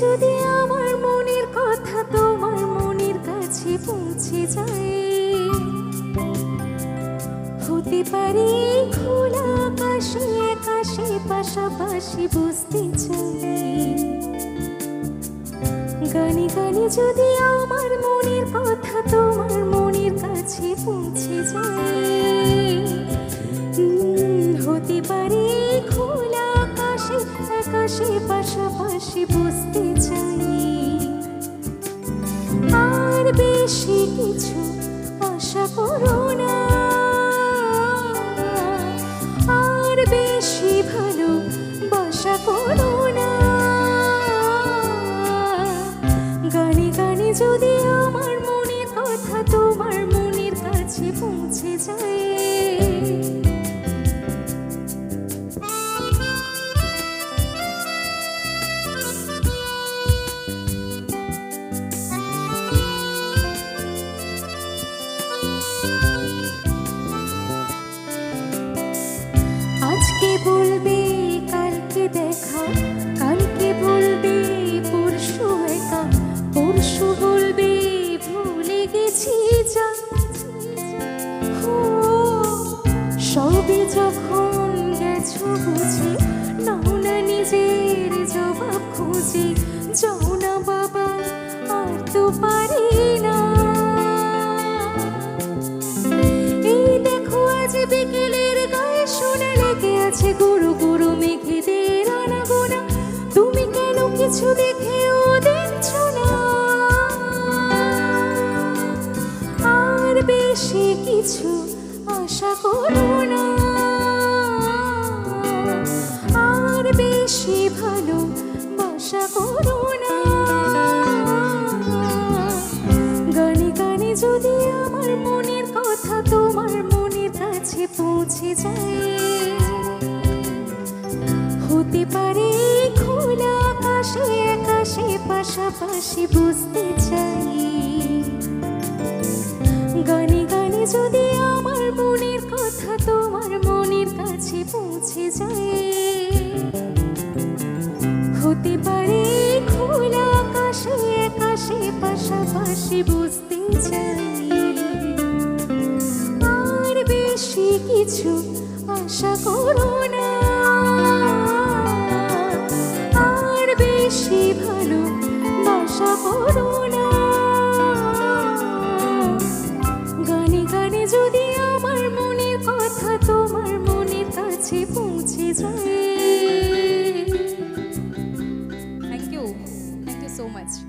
যদি আমার মনের কথা তোমার মনের কাছে পৌঁছে যায়, হতে পারে খোলা আকাশে আকাশে পাশাপাশি বুঝতে চাই। গানে গানে যদি আমার মনের কথা তোমার মনের কাছে পৌঁছে যায়, হতে পারে খোলা আকাশে আকাশে পাশাপাশি বুঝতে চাই। আর বেশি কিছু আশা করো না, আর বেশি ভালোবাসা করো না। গানে গানে যদি আমার মনের কথা তোমার মনের কাছে পৌঁছে যায়, আজকে বলবে কালকে দেখা, কালকে বলবে পরশু একা, পরশু বলবে ভুলে গেছি যা। সবে যখন গেছো বুঝে নাও না নিজের জবাব খুঁজে, যাও না বাবা আর তো পারি না। এই দেখো আজ বিকেলের গায়ে শোনা লেগে আছে গুরু গুরু মেঘেদের আনাগোনা, তুমি কেন কিছু দেখেও দেখছ না। আর বেশি কিছু আশা করো না, আর বেশি ভালোবাসা করো না। গানে গানে যদি আমার মনের কথা তোমার মনের কাছে পৌঁছে যায়, হতে পারে খোলা আকাশে আকাশে পাশাপাশি বুঝতে চাই। গানে গানে যদি আমার মনের কথা তোমার মনের কাছে পৌঁছে যায়, হতে পারে খোলা আকাশে আকাশে পাশাপাশি বুঝতে চাই। আর বেশি কিছু আশা করো না, আর বেশি ভালোবাসা করো না। গানে গানে যদি আমার মনের কথা তোমার মনের কাছে পৌঁছে যায়। Thank you so much.